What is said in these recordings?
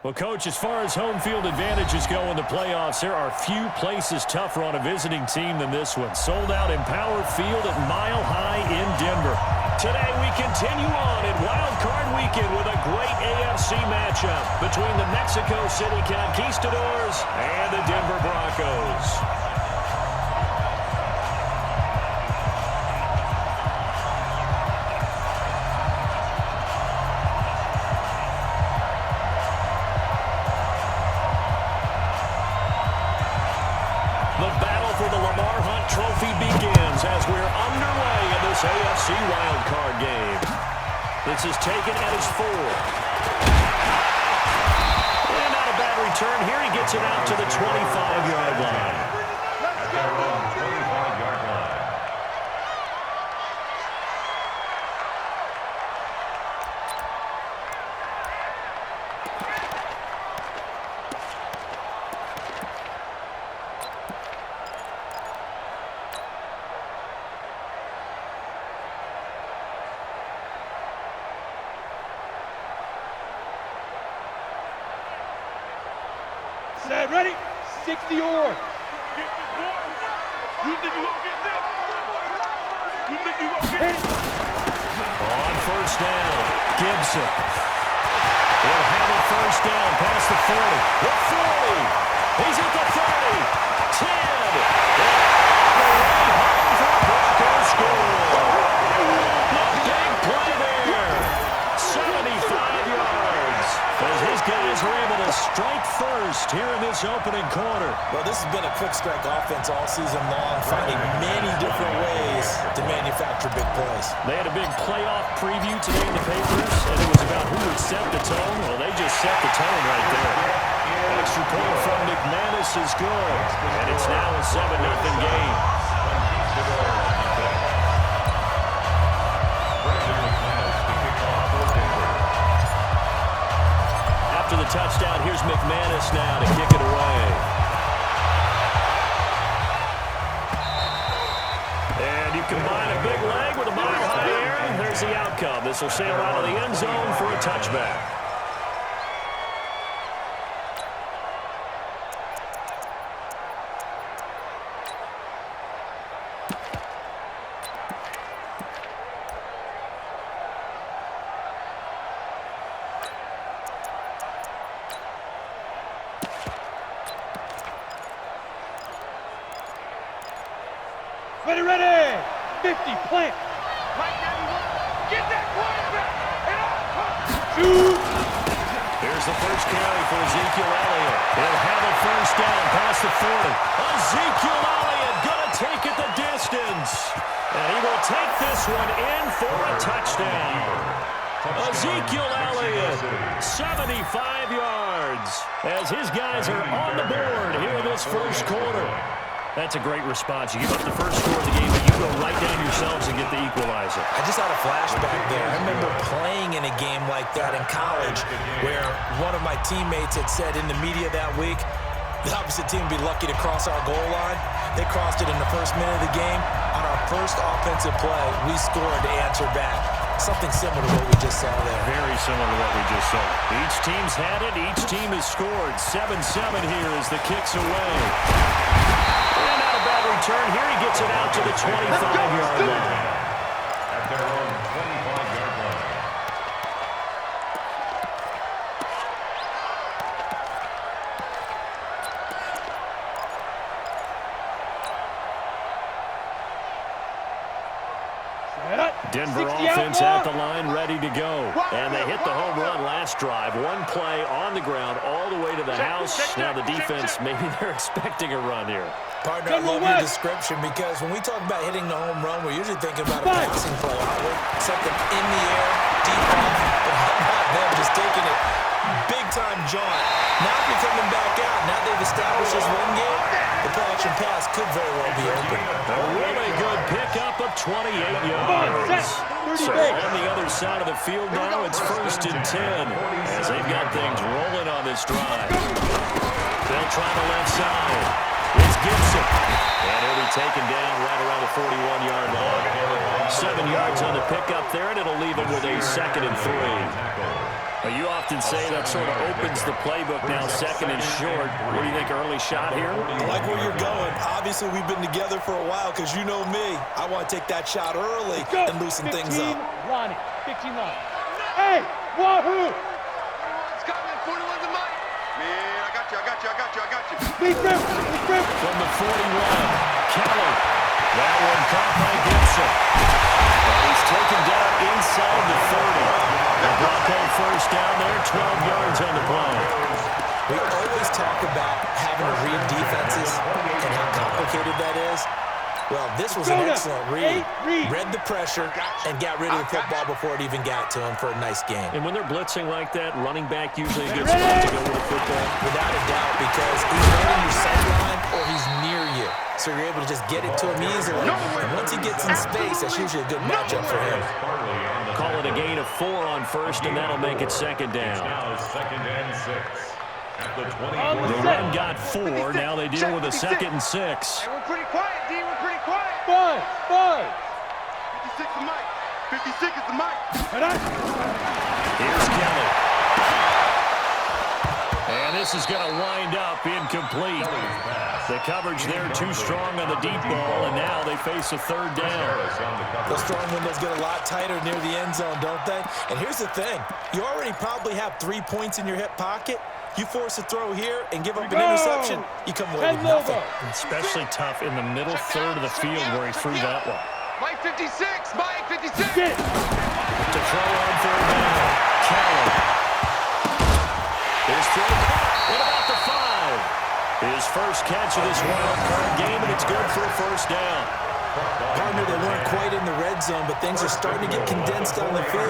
Well, Coach, as far as home field advantages go in the playoffs, there are few places tougher on a visiting team than this one. Sold out Empower Field at Mile High in Denver. Today we continue on in Wild Card Weekend with a great AFC matchup between the Mexico City Conquistadors and the Denver Broncos. As we're underway in this AFC wildcard game. This is taken at his 4. And not a bad return here. He gets it out to the 25-yard line. Set, ready, 60 or. On first down, Gibson. He'll have a first down past the 40. The 40. He's at the 30. 10. Broncos score. A big play there. 75 yards. As his guys are able to strike first here in this opening quarter. Well, this has been a quick strike offense all season long, finding many different ways to manufacture big plays. They had a big playoff preview today in the papers, and it was about who would set the tone. Well, they just set the tone right there. Extra point from McManus is good, and it's now a 7-0 game. After the touchdown, here's McManus now to kick it away. And you combine a big leg with a mile-high air, and there's the outcome. This will sail out of the end zone for a touchback. Ready, 50, plant. Get that quarterback. Shoot. Here's the first carry for Ezekiel Elliott. He'll have a first down past the 40. Ezekiel Elliott going to take it the distance. And he will take this one in for a touchdown. Ezekiel Elliott, 75 yards. As his guys are on the board here in this first quarter. That's a great response. You give up the first score of the game, but you go right down yourselves and get the equalizer. I just had a flashback there. I remember playing in a game like that in college where one of my teammates had said in the media that week, the opposite team would be lucky to cross our goal line. They crossed it in the first minute of the game. On our first offensive play, we scored to answer back. Something similar to what we just saw there. Very similar to what we just saw. Each team's had it. Each team has scored. 7-7 here as the kick's away. And not a bad return. Here he gets it out to the 25-yard line. At their own 25-yard line. Denver offense at the line, ready to go. And they hit the home run last drive. One play on the ground all the way to the house. Now the defense, maybe they're expecting a run here. Partner, I love your description because when we talk about hitting the home run, we're usually thinking about a passing play, aren't we? Something in the air, deep off, but how about them just taking it big-time jaunt. Now they're coming back out. Now they've established this run game. The play-action pass could very well be open. A really good pickup of 28 yards. So on the other side of the field now, it's 1st and 10 as they've got things rolling on this drive. They'll try the left side. It's Gibson. And he'll be taken down right around the 41-yard line. 7 yards on the pickup there, and it'll leave him with a 2nd and 3. Well, you often say that sort of opens the playbook now, second and short. What do you think, early shot here? I like where you're going. Obviously, we've been together for a while because you know me. I want to take that shot early and loosen things up. 15 Lonnie. 15 Lonnie. Hey, Wahoo! 41's coming. 41's a mic. Man, I got you. Lead them. From the 41, Kelly. That one caught by Gibson. And he's taken down inside the 30. The Bronco first down there, 12 yards on the play. We always talk about having to read defenses and how complicated that is. Well, this was an excellent read. Read the pressure and got rid of the football before it even got to him for a nice game. And when they're blitzing like that, running back usually gets spot to go with the football. Without a doubt, because he's right on your sideline or he's near you. So you're able to just get it to him easily. And once he gets in space, that's usually a good matchup for him. Call it a gain of 4 on first, and that'll make it second down. Now second and 6. At the 20. The run got 4. Now they deal with a 2nd and 6. Hey, we're pretty quiet, D. We're pretty quiet. 5. 56 is the mic. 56 is the mic. Here's Kelly. And this is going to wind up incomplete. The coverage there too strong on the deep ball, and now they face a 3rd down. Those strong windows get a lot tighter near the end zone, don't they? And here's the thing. You already probably have 3 points in your hip pocket. You force a throw here and give up an interception, you come away with nothing. Especially tough in the middle third of the field where he threw that one. Mike 56. Mike 56. Get. To throw on 3rd down. Kelly. His throw at about the 5. His first catch of this wild card game, and it's good for a 1st down. Partner, they weren't quite in the red zone, but things are starting to get condensed on the field.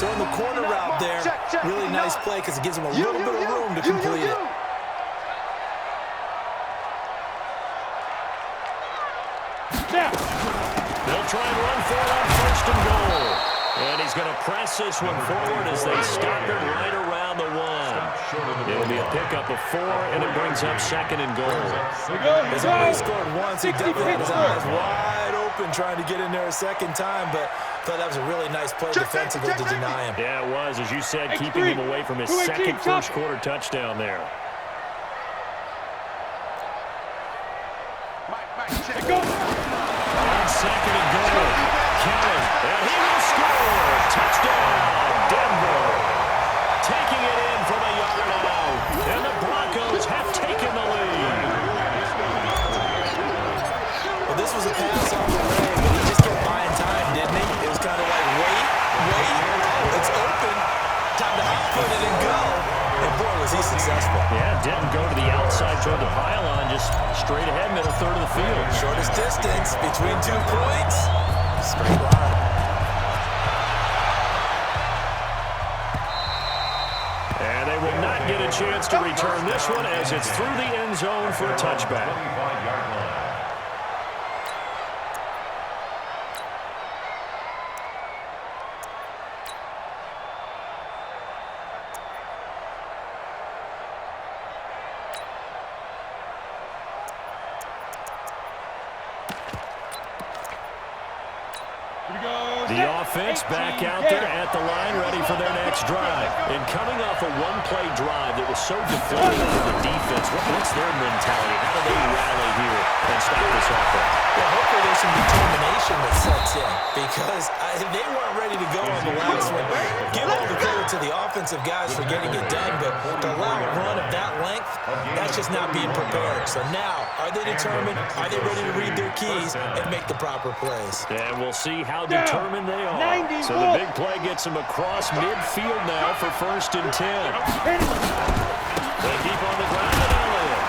Throwing the corner route there, really nice play because it gives them a little bit of room to complete it. They'll try and run for it on 1st and goal. And he's going to press this one forward as they stop it right around the 1. It'll be a pickup of 4, and it brings up 2nd and goal. He's only scored once. He definitely had his eyes wide open trying to get in there a 2nd time, but I thought that was a really nice play defensively to deny him. Yeah, it was, as you said, keeping him away from his second first-quarter touchdown there. On 2nd and goal, Kelly, and he will score. Touchdown, Denver. Taking it in from a yard out, and the Broncos have taken the lead. Well, this was a pass on the way, but he just kept buying time, didn't he? It was kind of like, wait, it's open. Time to output it and go. And boy, was he successful. Yeah, didn't go to the outside toward the pylon, just straight ahead, middle third of the field. Shortest distance between 2 points. Straight line. And they will not get a chance to return this one as it's through the end zone for a touchback. 25-yard line. The offense back out there at the line, ready for their next drive. And coming off a one-play drive that was so deflating to the defense, what's their mentality? How do they rally here and stop this offense? Well, hopefully there's some determination that sets in because they weren't ready to go on the last one. Give all the credit to the offensive guys for getting it done, but to allow a run of that length, that's just not being prepared. So now, are they determined? Are they ready to read their keys and make the proper plays? And we'll see how determined they are. So the big play gets them across midfield now for 1st and 10. They deep on the ground and Elliott.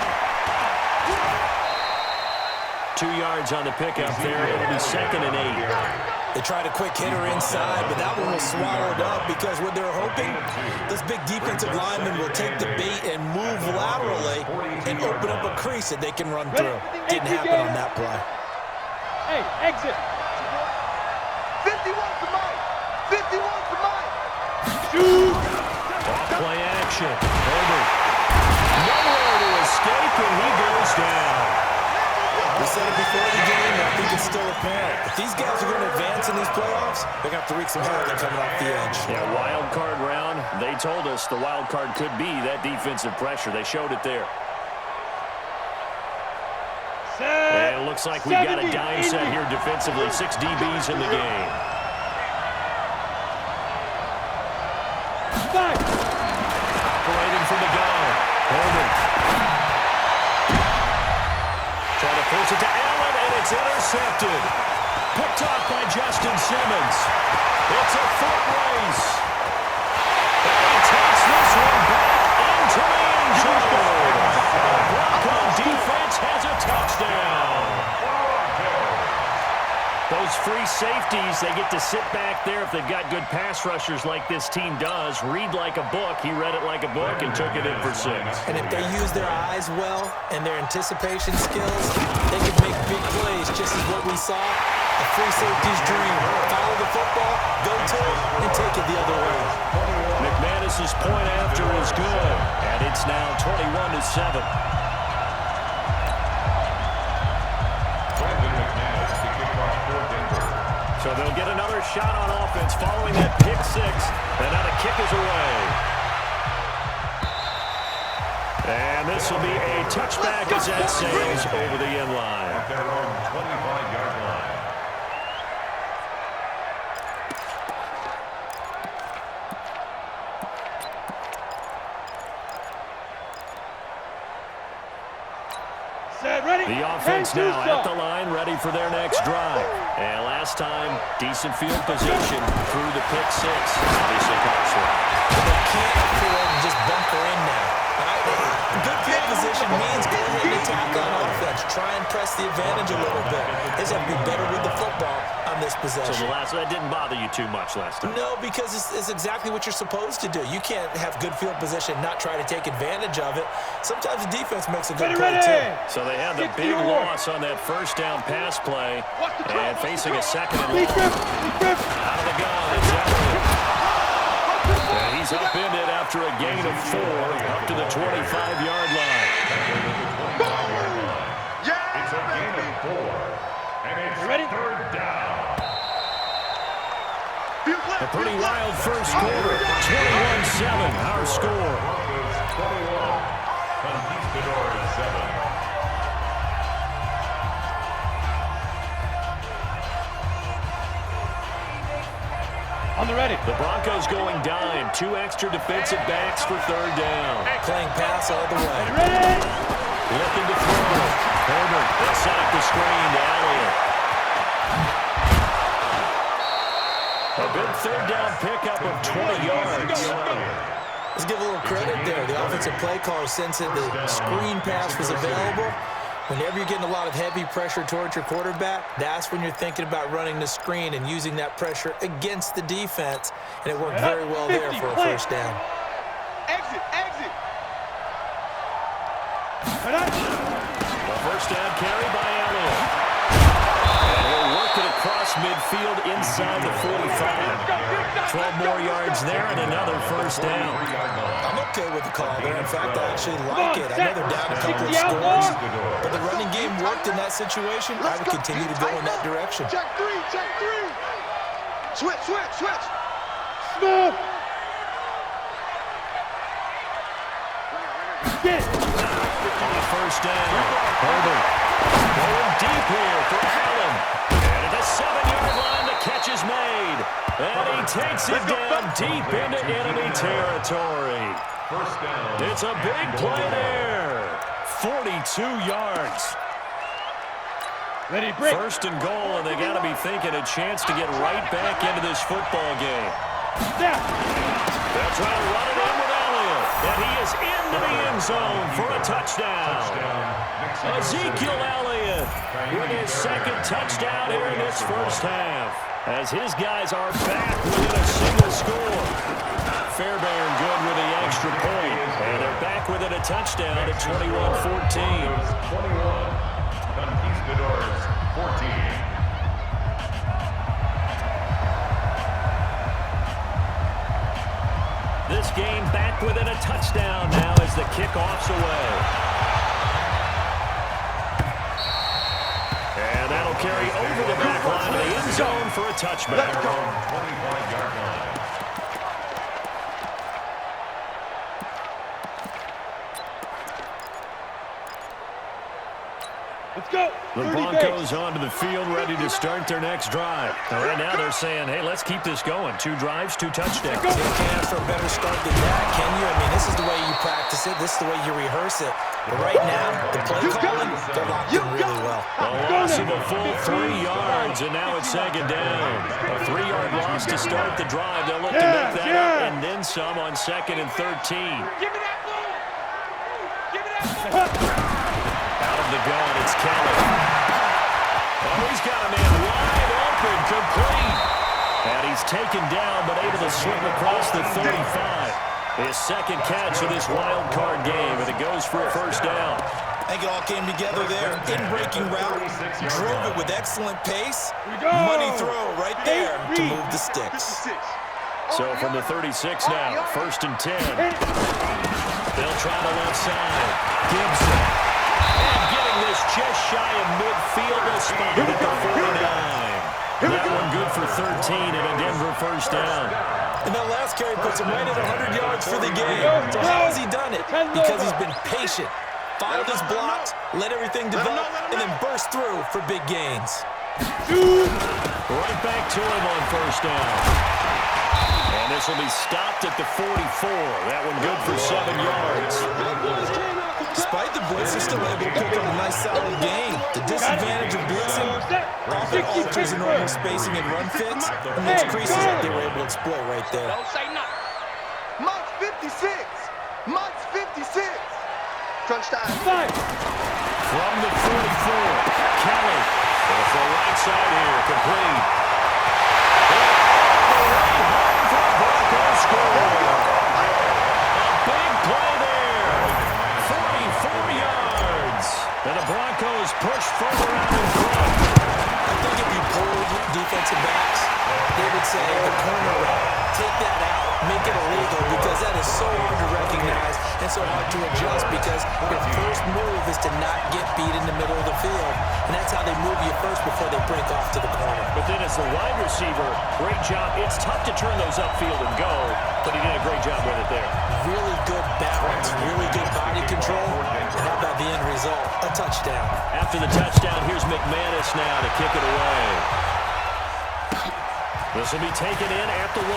2 yards on the pickup there. It'll be 2nd and 8. They tried a quick hitter inside, but that one was swallowed up because what they're hoping, this big defensive lineman will take the bait and move laterally and open up a crease that they can run through. Didn't happen on that play. Hey, exit. 51's the mic. 51's the mic. Shoot. Play action. Herbert. Nowhere to escape, and he goes down. We said it before the game, and I think it's still apparent. If these guys are going to advance in these playoffs, they're going to have to wreak some havoc coming off the edge. Yeah, wild card round. They told us the wild card could be that defensive pressure. They showed it there. And it looks like we've got a dime set here defensively. 6 DBs in the game. Operating from the gun. Holman. Trying to force it to Allen, and it's intercepted. Picked off by Justin Simmons. It's a foot race. And he takes this one back into the end zone. The Bronco defense has a touchdown. Those free safeties, they get to sit back there if they've got good pass rushers like this team does. Read like a book. He read it like a book and took it in for 6. And if they use their eyes well and their anticipation skills, they can make big plays, just as what we saw. A free safety's dream. Follow the football, go to it, and take it the other way. McManus's point after is good, and it's now 21-7. So they'll get another shot on offense following that pick 6. And now the kick is away. And this will be a touchback as that sails over the end line. At their own 25-yard line. The offense now at the line, ready for their next drive. And last time, decent field position through the pick 6. Obviously, costly. They can't afford to just bunker in now. Good field position means go ahead and attack on offense. Try and press the advantage a little bit. They just have to be better with the football on this possession. So that didn't bother you too much last time? No, because it's exactly what you're supposed to do. You can't have good field position and not try to take advantage of it. Sometimes the defense makes a good play, too. So they had the big loss on that first down pass play. And facing a second and long. Out of the gun, it's Elliott. And he's upended after a gain of 4 up to the 25-yard line. It's a gain of 4. And it's third down. A pretty wild first quarter. 21-7, our score. Broncos 21. Conquistadors 7. On the ready. The Broncos going dime. 2 extra defensive backs for third down. Playing pass all the way. Ready. Looking to throw. Herbert, they set up the screen to Elliott. A good third down pickup of 20 yards. Let's give a little credit there. The offensive play caller sensed that the screen pass was available. Whenever you're getting a lot of heavy pressure towards your quarterback, that's when you're thinking about running the screen and using that pressure against the defense. And it worked very well there for a first down. Exit, exit. The first down carry by Elliott. And he'll work it across midfield inside the 45. 12 more yards there and another first down. I'm okay with the call there. In fact, I actually like it. I know they're down a couple of scores, but the running game worked in that situation. I would continue to go in that direction. Check 3, check 3. Switch, switch, switch. Snap. Get. On the first down, Herbert going deep here for Allen. And at the 7-yard line, the catch is made. And he takes it down deep into enemy territory. First down. It's a big play there. 42 yards. Ready, break. First and goal, and they got to be thinking a chance to get right back into this football game. Snap. They'll try to run it in with Elliott. And he is into the end zone for a touchdown. Ezekiel Elliott with his second touchdown here in this first half, as his guys are back within a single score. Fairbairn good with the extra point, and they're back within a touchdown at 21-14. 21. Conquistadors 14. This game back within a touchdown now as the kickoff's away. carry over the back line of the end zone for a touchback. Let's go. 25-yard line. Let's go. The Broncos onto the field, ready to start their next drive. And right now they're saying, hey, let's keep this going. 2 drives, 2 touchdowns. You can't ask for a better start than that, can you? I mean, this is the way you practice it. This is the way you rehearse it. But right now, the play calling, they're locked in really well. A loss of a full 3 yards, and now it's 2nd down. A 3-yard loss to start the drive. They'll look to make that up and then some on 2nd and 13. Give me that ball. Give me that ball. Out of the gun, it's Kelly. Oh, he's got a man wide open, complete. And he's taken down, but able to swing across the 35. His 2nd catch of this wild card game, and it goes for a 1st down. I think it all came together there. In-breaking route, drove it with excellent pace. Money throw right there to move the sticks. So from the 36 now, 1st and 10. They'll try the left side. Gibson. And getting this just shy of midfield, a spot at the 49. That one good for 13 and a Denver 1st down. And that last carry puts him right at 100 yards for the game. So how has he done it? Because he's been patient. Followed his blocks, let everything develop, and then burst through for big gains. Right back to him on 1st down. And this will be stopped at the 44. That one good for 7 yards. Despite the blitz, he's still able to pick up a nice solid gain. The disadvantage of blitzing often alters in normal spacing and run fits, and those creases that they were able to exploit right there. Don't say nothing. Much 56. Much 56. Crunch time. From the 44, Kelly. Off the right side here, complete. For the Broncos score. A big play there. 44 yards. And the Broncos push further out in front. I think if you pulled defensive backs, they would say the corner route, take that out, make it illegal, because that is so hard to recognize and so hard to adjust, because your first move is to not get beat in the middle of the field, and that's how they move you first before they break off to the corner. But then as the wide receiver, great job. It's tough to turn those upfield and go, but he did a great job with it there. Really good balance, really good body control, and how about the end result? A touchdown. After the touchdown, here's McManus now to kick it away. This will be taken in at the 1.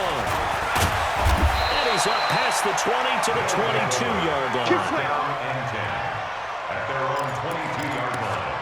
And he's up past the 20 to the 22-yard line. 2nd down and 10 at their own 22-yard line.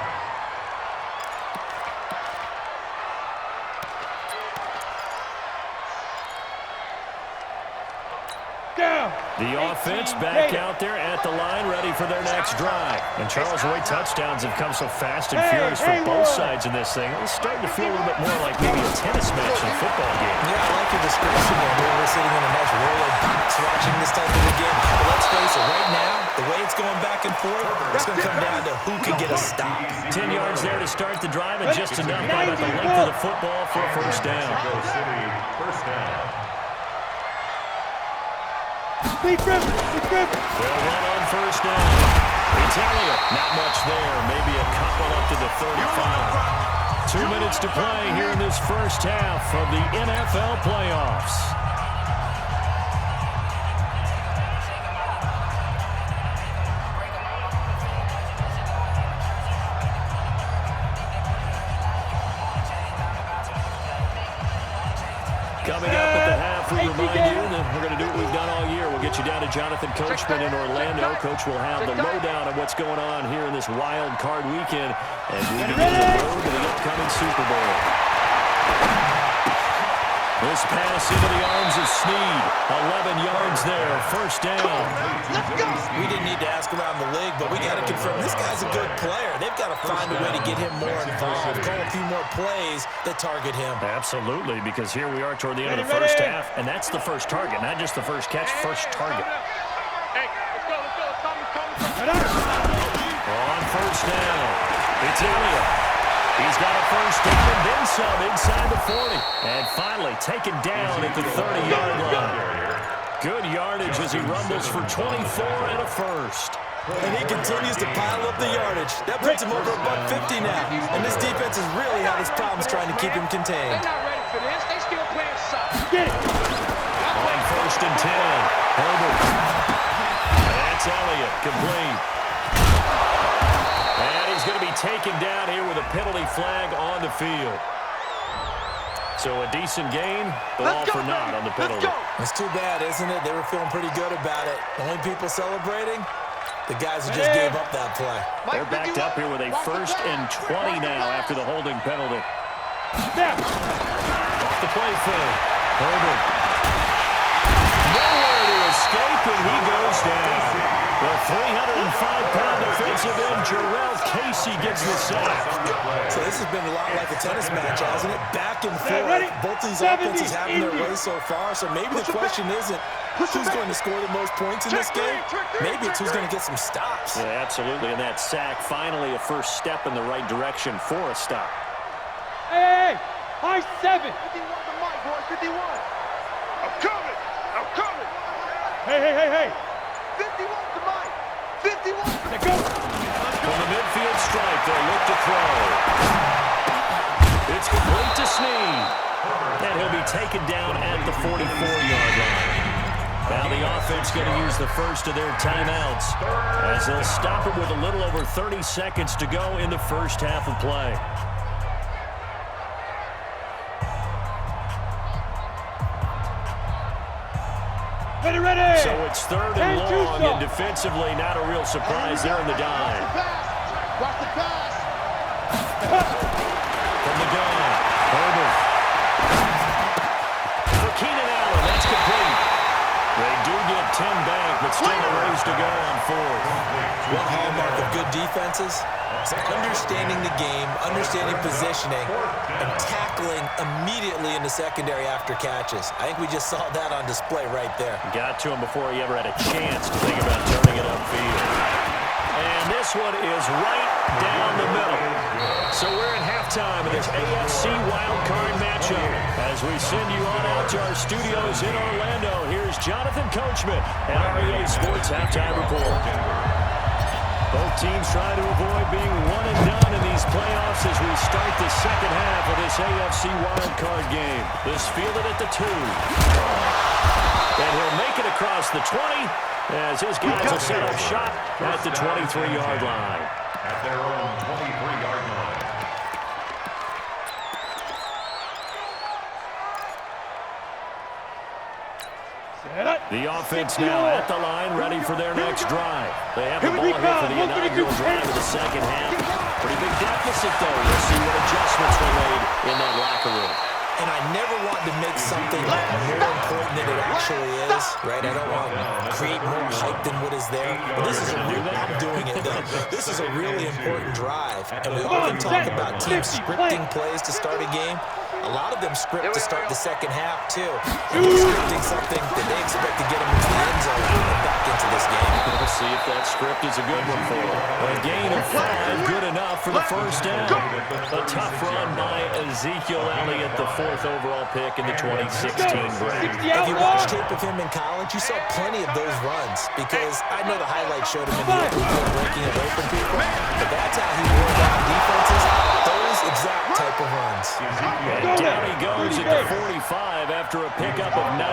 The offense back out there at the line, ready for their next drive. And Charles, the way touchdowns have come so fast and furious for both sides in this thing, it's starting to feel a little bit more like maybe a tennis match in a football game. Yeah, I like your description there. We're sitting in a nice royal box watching this type of a game. But let's face it, right now, the way it's going back and forth, it's going to come down to who can get a stop. 10 yards there to start the drive, and just enough by the length of the football for a 1st down. City, 1st down. They'll run on 1st down. Italia, not much there. Maybe a couple up to the 35. 2 minutes to play here in this 1st half of the NFL playoffs. Coming up at the half, we remind you that we're going to do what we've done all year. We'll get you down to Jonathan Coachman in Orlando. Coach will have the lowdown of what's going on here in this wild card weekend as we begin the road to the upcoming Super Bowl. This pass into the arms of Snead. 11 yards there. 1st down. We didn't need to ask around the league, but we got to confirm this guy's a good player. They've got to find a way to get him more involved, call a few more plays that target him. Absolutely, because here we are toward the end of the 1st half, and that's the 1st target, not just the 1st catch, 1st target. Hey, let's go. On 1st down, Italia. He's got a 1st down and then some inside the 40. And finally taken down at the 30-yard line. Good yardage as he rumbles for 24 and a 1st. And he continues to pile up the yardage. That puts him over $150 now. And this defense has really had its problems trying to keep him contained. They're not ready for this. They still playing soft. On 1st and 10. Herbert. That's Elliott. Complete. And he's going to be taken down here with a penalty flag on the field. So a decent gain, but all for naught on the penalty. It's too bad, isn't it? They were feeling pretty good about it. The only people celebrating, the guys who just gave up that play. They're backed up here with a 1st and 20 now after the holding penalty. Off the play fake. Herbert. Nowhere to escape, and he goes down. The 305-pound defensive end, Jarrell Casey, gets the sack. So this has been a lot like a tennis match, hasn't it? Back and forth. Both these offenses having their way so far. So maybe the question isn't who's going to score the most points in this game. Maybe it's who's going to get some stops. Yeah, absolutely. And that sack, finally a first step in the right direction for a stop. Hey, high 7. 51 to Mike, boy, 51. I'm coming. I'm coming. Hey. 51 to Mike. 51 to Let's go. From the midfield stripe, they'll look to throw. It's complete to Snead. And he'll be taken down at the 44-yard line. Now the offense going to use the first of their timeouts as they'll stop it with a little over 30 seconds to go in the first half of play. Ready. So it's 3rd and long, and defensively not a real surprise there in the dime. Watch the pass. From the gun, Herbert. For Keenan Allen, that's complete. They do get 10 back, but still a ways to go on 4th. One hallmark of good defenses is understanding the game, understanding positioning, and tackling immediately in the secondary after catches. I think we just saw that on display right there. Got to him before he ever had a chance to think about turning it upfield. And this one is right down the middle. So we're at halftime of this AFC wildcard matchup. As we send you on out to our studios in Orlando, here's Jonathan Coachman and our EA Sports Halftime Report. Both teams try to avoid being one and done in these playoffs as we start the second half of this AFC wildcard game. This fielded at the 2. And he'll make it across the 20 as his guys will set up shop at the 23-yard line. At their own 23-yard line. The offense now at the line, ready for their next drive. They have the ball here for the inaugural drive of the second half. Pretty big deficit, though. We'll see what adjustments were made in that locker room. And I never want to make something more important than it actually is, right? I don't want to create more hype than what is there. But this is a real, I'm doing it though. This is a really important drive. And we often talk about teams scripting plays to start a game. A lot of them script to start the second half, too. And they're scripting something that they expect to get them into the end zone and back into this game. We'll see if that script is a good one for them. A gain of 5, good enough for the first down. A tough run by Ezekiel Elliott, the 4th overall pick in the 2016 draft. If you watched tape of him in college, you saw plenty of those runs because I know the highlights showed him in the open field breaking away from people, but that's how he wore down defenses. Those exact type of runs. And down he goes at the 45 after a pickup of 9.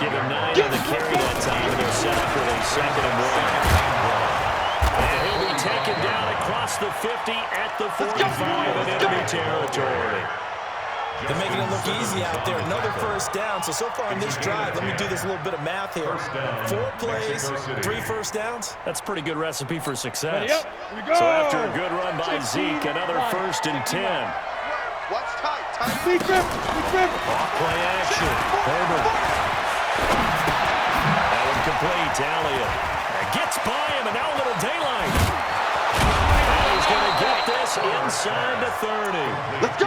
Give him 9 on the carry that time, and they're set up with a 2nd and 1. And he'll be taken down across the 50 at the 45 in enemy territory. They're making it look easy out there. Another first down. So far in this drive, let me do this little bit of math here. 4 plays, 3 first downs. That's a pretty good recipe for success. Go. So after a good run by Zeke, another 1st and 10. Watch tight. Big grip. Off play action. Herbert. That one complete to Elliott. Gets by him, and now a little daylight. And he's going to get this inside the 30.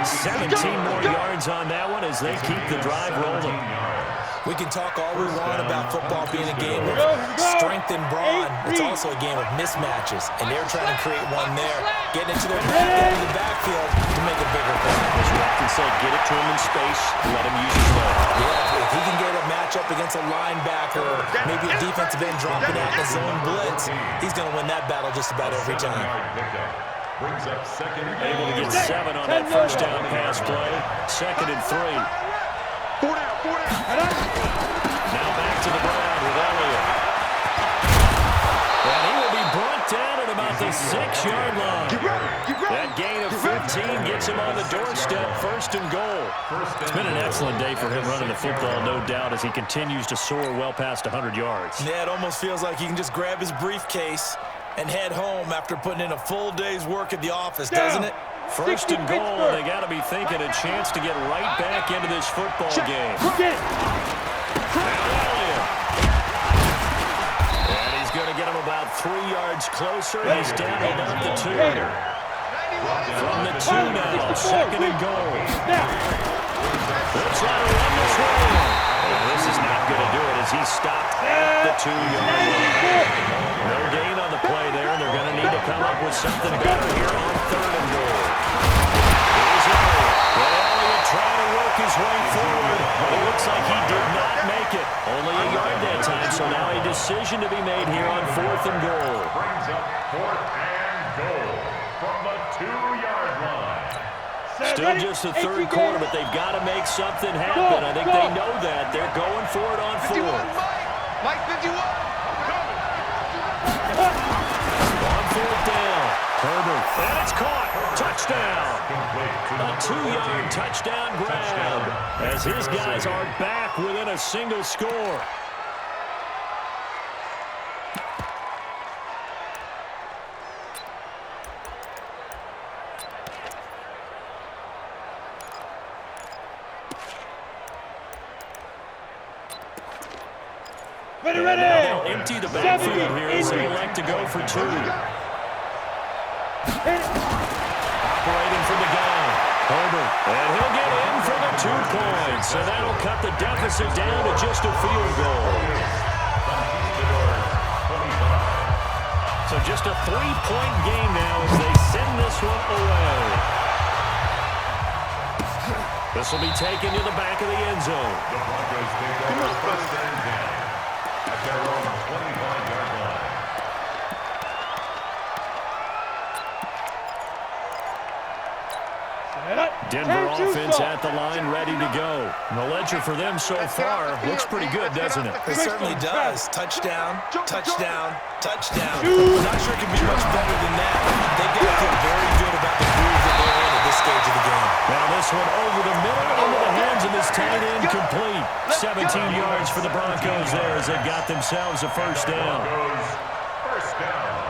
17 more yards on that one as they keep the drive rolling. We can talk all we want about football being a game of strength and brawn. It's also a game of mismatches, and they're trying to create one there, getting into their back end of the backfield to make a bigger play. As Rep can say, get it to him in space, let him use his leg. Yeah, if he can get a matchup against a linebacker, or maybe a defensive end dropping out in a zone blitz, he's going to win that battle just about every time. Brings up second. Able to get 7 on that first down pass play. 2nd and 3. 4 down. Now back to the ground with Elliott. And he will be brought down at about the 6-yard line. That gain of 15 gets him on the doorstep, 1st and goal. It's been an excellent day for him running the football, no doubt, as he continues to soar well past 100 yards. Yeah, it almost feels like he can just grab his briefcase and head home after putting in a full day's work at the office, doesn't it? 1st and goal, and they got to be thinking a chance to get right back into this football game. Now Elliott. And he's going to get him about 3 yards closer. He's down about the 2. From the 2 now, 2nd and goal. Looks like a run this way. And this is not going to do it as he stopped at the 2-yard line. No gain on the play there, and they're going to need to come up with something better here on 3rd and goal. Here's Elliott. And Elliott trying to work his way forward. It looks like he did not make it. Only a yard that time, so now a decision to be made here on 4th and goal. Brings up 4th and goal from the 2-yard line. Still just the 3rd quarter, but they've got to make something happen. I think they know that. They're going for it on 4th. Mike 51. On 4th down. Herbert. And it's caught. Touchdown. A 2-yard touchdown grab as his guys are back within a single score. Ready. They'll empty the backfield here as they elect to go for 2. Operating from the gun. Herbert. And he'll get in for the 2 points. And that'll cut the deficit down to just a field goal. So just a 3-point game now as they send this one away. This will be taken to the back of the end zone. The Broncos take over 1st and 10 at their own 25-yard line. Denver offense at the line, ready to go. And the ledger for them so far looks pretty good, doesn't it? It certainly does. Touchdown, touchdown, touchdown. I'm not sure it can be much better than that. They've got to feel very good about the groove that they're in at this stage of the game. Now this one over the middle, into the hands of this tight end, complete. 17 yards for the Broncos there as they got themselves a 1st down. First down.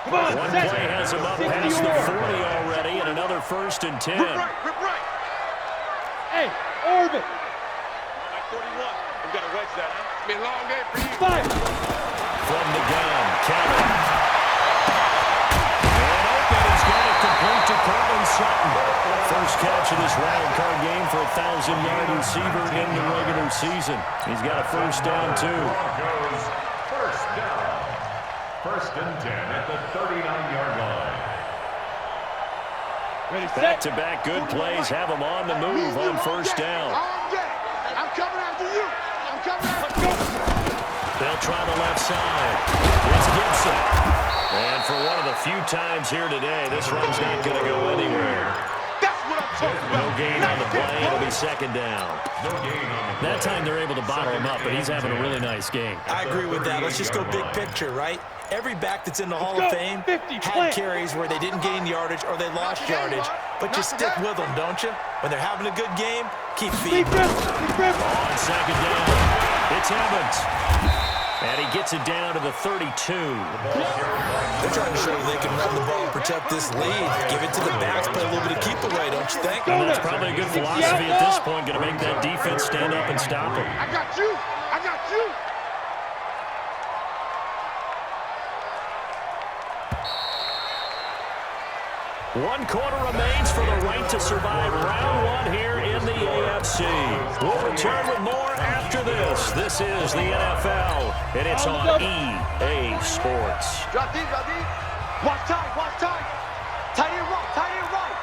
One play has him up past the 40 already, and another 1st and 10. Rip right. Hey, Orbit. Mike 41. We got to wedge that, huh? It's been a long day for you. 5. From the gun, Kevin. And open is going to complete to Cortland Sutton. First catch of this wild card game for a 1,000-yard receiver in the regular season. He's got a 1st down, too. Broncos, 1st down. 1st and 10 at the 39-yard line. Ready, set. Back-to-back good plays have them on the move on 1st down. I'm coming after you. I'm coming after you. They'll try the left side. It's Gibson. And for one of the few times here today, this run's not going to go anywhere. That's what I'm talking No about. gain on the play. It'll be 2nd down. No gain on the play. That time they're able to bottle him up, but he's having a really nice game. I agree with that. Let's just go big picture, right? Every back that's in the Hall of Fame had carries where they didn't gain yardage or they lost yardage. But you stick with them, don't you? When they're having a good game, keep feeding. On 2nd down, it's Evans. And he gets it down to the 32. They're trying to show they can run the ball and protect this lead. Give it to the backs, play a little bit of keep away, don't you think? And that's probably a good philosophy at this point, going to make that defense stand up and stop him. I got you. I got you. 1 quarter remains for the right to survive round 1 here in the AFC. We'll return with more after this. This is the NFL, and it's on EA Sports. Drop deep, drop deep. Watch tight, watch tight. Tight end right, tight end right.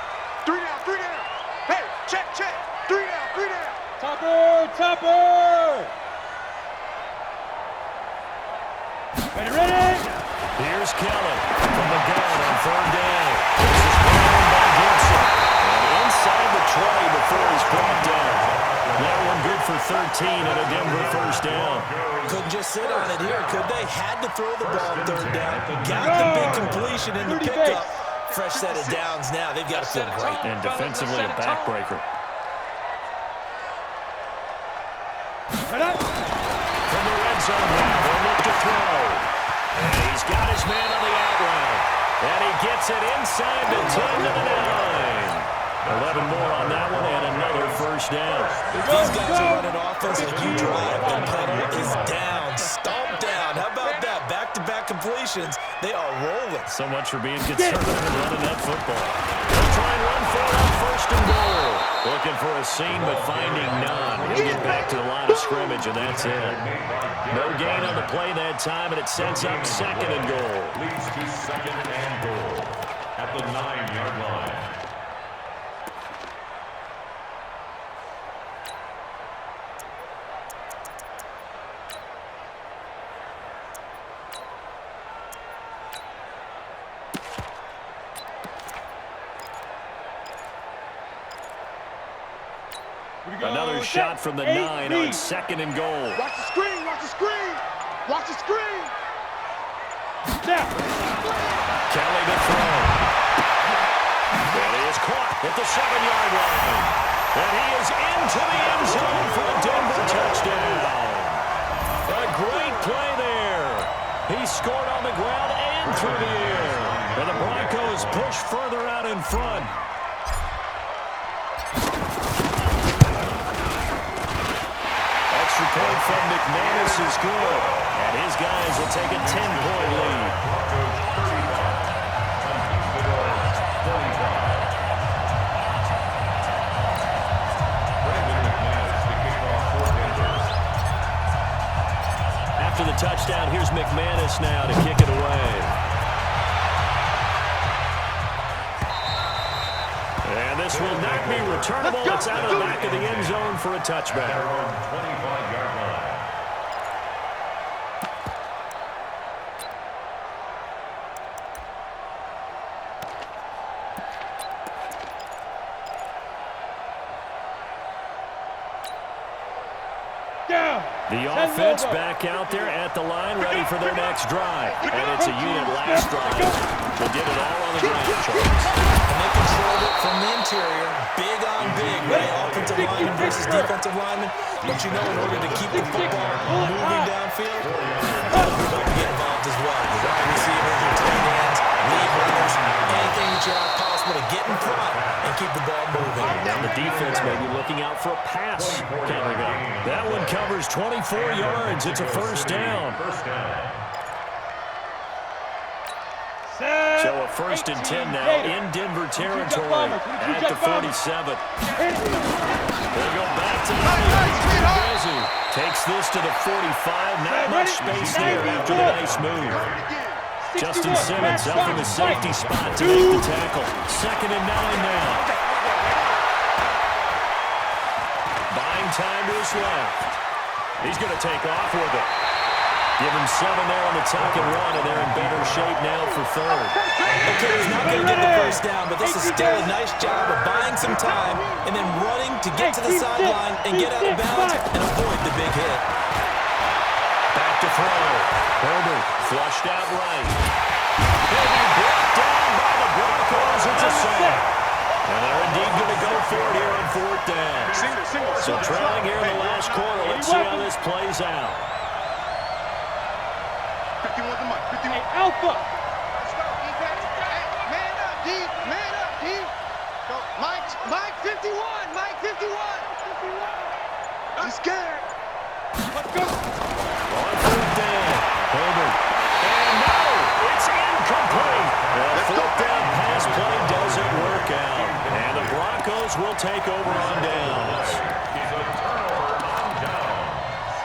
3 down, 3 down. Hey, check, check. 3 down, 3 down. Topper, topper. Ready, ready. Here's Kelly from the gun on 3rd down. This is blown by Gibson. And inside the 20 before he's brought down. That one good for 13 and a Denver 1st down. Couldn't just sit on it here, could they? Had to throw the ball 3rd down. Got the big completion in the pickup. Fresh set of downs now. They've got to feel great. And defensively a backbreaker. From the red zone now, they'll look to throw. And he's got his man on the out route. And he gets it inside the 10 to the 9. 11 more on that one and another 1st down. These guys are running offense like you drive. The pedal is down, stomped down. How about that? Back-to-back completions. They are rolling. So much for being conservative and running that football. They'll try and run for it on 1st and goal. Looking for a seam, but finding none. He'll get back to the line of scrimmage, and that's it. No gain on the play that time, and it sets up 2nd and goal. Leads to 2nd and goal at the 9-yard line. Another shot from the 9 on 2nd and goal. Watch the screen, watch the screen. Watch the screen. Kelly to throw. And he is caught at the 7-yard line. And he is into the end zone for a Denver touchdown. A great play there. He scored on the ground and through the air. And the Broncos push further out in front. Extra point from McManus is good. And his guys will take a 10-point lead. After the touchdown, here's McManus now to kick it away. And this will not be returnable. It's out of the back of the end zone for a touchback. 25-yard line. The offense back out there at the line, ready for their next drive. And it's a unit last drive. They did it all on the ground, Charles. And they controlled it from the interior. Big on big, right? Offensive lineman versus defensive lineman. But you know, in order to keep the football moving downfield, other people have to get involved as well. The wide receivers, your tight ends, lead runners, anything that you have possible to get in front and keep the ball moving. And the defense may be looking out for a pass coming up. That one covers 24 yards. It's a 1st down. So a 1st and 10 now in Denver territory at the 47. They go back to the takes this to the 45. Not much space there after the nice move. Justin Simmons up in the safety spot to make the tackle. 2nd and 9 now. Buying time to his left. He's going to take off with it. Give him 7 there on the tuck and run, and they're in better shape now for 3rd. Okay, he's not going to get the 1st down, but this is still a nice job of buying some time and then running to get to the sideline and get out of bounds and avoid the big hit. Back to throw. Herbert flushed out right. He'll be brought down by the Broncos. It's a sack. And they're indeed going to go for it here on 4th down. So trailing here in the last quarter. Let's see how this plays out. 51 the mic, 51. Alpha. Let's go, defense. Hey, man up, D. Man up, D. Go, Mike 51. Mike 51. I'm scared. Let's go. On 4th down. Herbert. And no, it's incomplete. The 4th down pass play does it will take over on downs. Is a turnover on downs.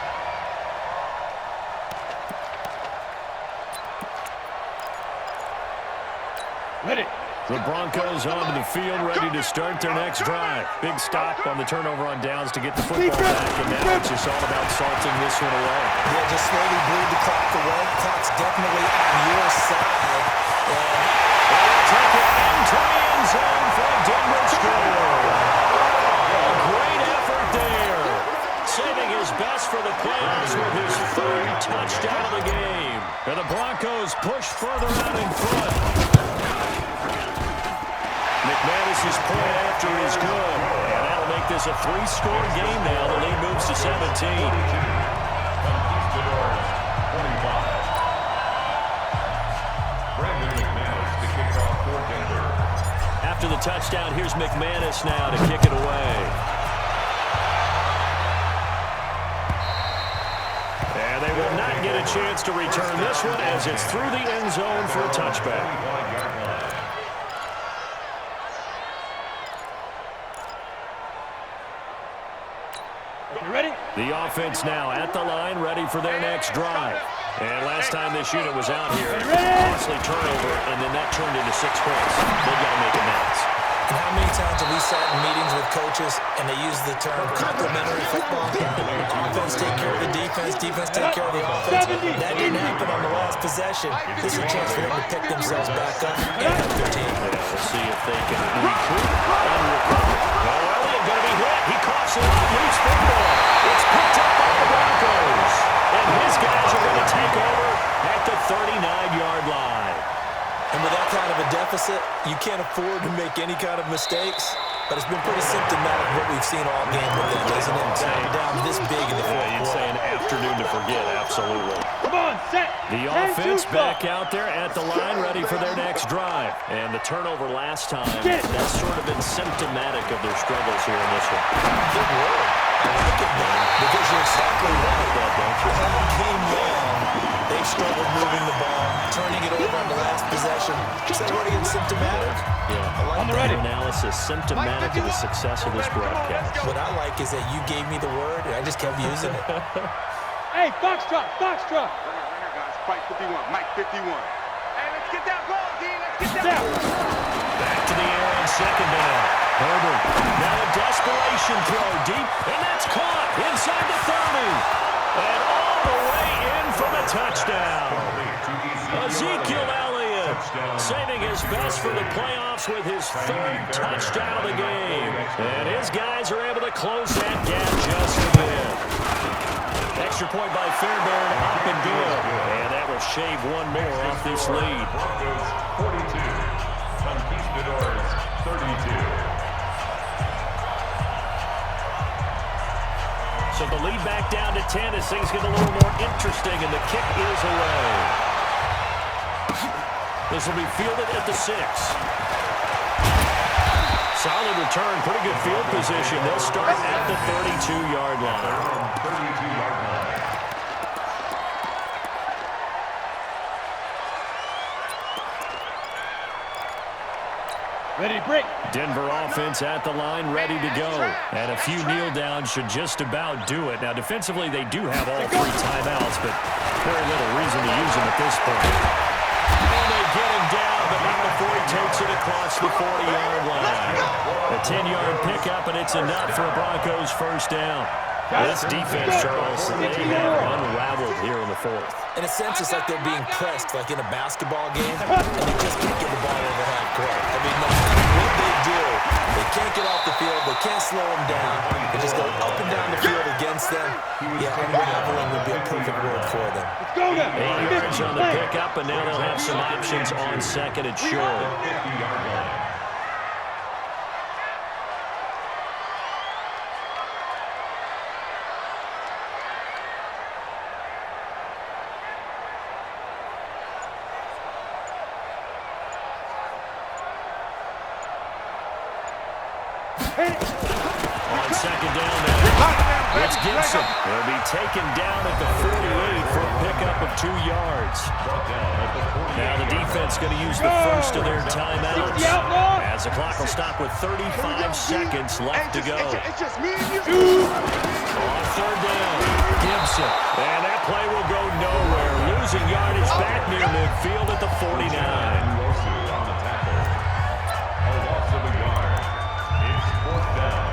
Ready. The Broncos onto the field, ready to start their next drive. Big stop on the turnover on downs to get the football back, and now it's just all about salting this one away. Yeah, just slowly bleed the clock away. Clock's definitely on your side. They'll take it into the end zone for a Denver score. A great effort there. Saving his best for the playoffs with his third touchdown of the game. And the Broncos push further out in front. McManus's point after is good. And that'll make this a 3-score game now. The lead moves to 17. After the touchdown, here's McManus now to kick it away. And they will not get a chance to return this one as it's through the end zone for a touchback. Ready? The offense now at the line, ready for their next drive. And last time this unit was out here, costly turnover, and then that turned into 6 points. They've got to make amends. And how many times have we sat in meetings with coaches and they use the term complementary football? Offense take care of the defense, defense take care of the offense. That didn't happen on the last possession. This is a chance for them to pick themselves back up and help their team. Yeah, we'll see if they can recruit and recover. Well, Elliott going to be hit. He coughs it up, loose football. It's picked up by the Broncos. And his guys are going to take over at the 39-yard line. And with that kind of a deficit, you can't afford to make any kind of mistakes. But it's been pretty symptomatic of what we've seen all game with them, isn't it? Down this big in the fourth quarter. You'd say an afternoon to forget, absolutely. Come on, set. The offense back out there at the line, ready for their next drive. And the turnover last time, that's sort of been symptomatic of their struggles here in this one. Good word. I like it, man, because you're exactly right, don't you? All game long, they've struggled moving the ball, turning it over on the last possession. Is that already symptomatic? Yeah, I like that analysis, symptomatic of the success of this broadcast. What I like is that you gave me the word, and I just kept using it. Hey, box truck, box truck. Runner, guys. Mike 51, Mike 51. Hey, let's get that ball, D. Let's get that ball. Back to the air on second down. Herbert, now a desperation throw deep, and that's caught inside the 30. And all the way in for the touchdown. Ezekiel Elliott saving his best for the playoffs with his third touchdown of the game. And his guys are able to close that gap just a bit. Extra point by Fairbairn, up and good. And that will shave one more off this lead. Broncos 42, Conquistadors 32. So the lead back down to 10 as things get a little more interesting, and the kick is away. This will be fielded at the 6. Solid return, pretty good field position. They'll start at the 32-yard line. 32-yard line. Ready to break. Denver offense at the line, ready to go. And a few kneel downs should just about do it. Now, defensively, they do have all 3 timeouts, but very little reason to use them at this point. And they get him down, but not before he takes it across the 40-yard line. A 10-yard pickup, and it's enough for a Broncos first down. This defense, Charles, they have unraveled here in the 4th. In a sense, it's like they're being pressed, like in a basketball game, and they just can't get the ball over half court. I mean, no matter what they do, they can't get off the field, they can't slow them down. They just go up and down the field against them. Yeah, unraveling would be a perfect word for them. Let's go now. 8 yards on the pickup, and now they'll have some options on second and short. 50-yard line. On second down now, it's Gibson. He'll be taken down at the 48 for a pick. pickup of 2 yards. Now the defense going to use the first of their timeouts, as the clock will stop with 35 seconds left to go. It's just me and you. On third down, Gibson. And that play will go nowhere. Losing yardage back near midfield at the 49. On the tackle. A loss of a yard. It's 4th down.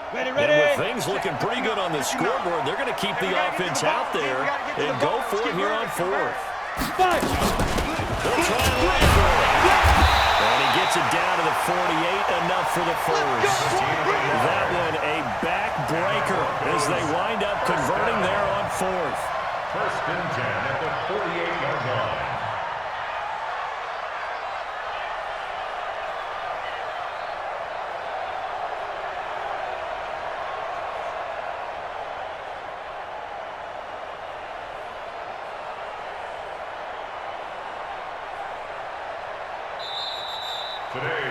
Ready, And ready. with things looking pretty good on the scoreboard, they're going to keep the offense out there and go for it here on 4th. Fight. They'll try and run for it. And he gets it down to the 48, enough for the first. That one a backbreaker as they wind up converting there on 4th. 1st and 10 at the 48-yard line.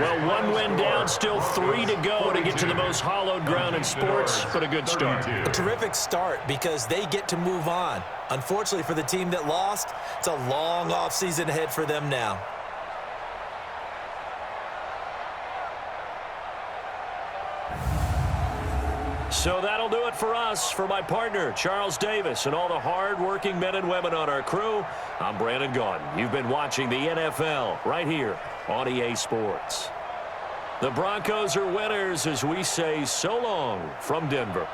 Well, 1 win down, still 3 to go to get to the most hallowed ground in sports, but a good start. A terrific start because they get to move on. Unfortunately for the team that lost, it's a long offseason ahead for them now. So that'll do it for us. For my partner, Charles Davis, and all the hard-working men and women on our crew, I'm Brandon Gaudin. You've been watching the NFL right here on EA Sports. The Broncos are winners as we say so long from Denver.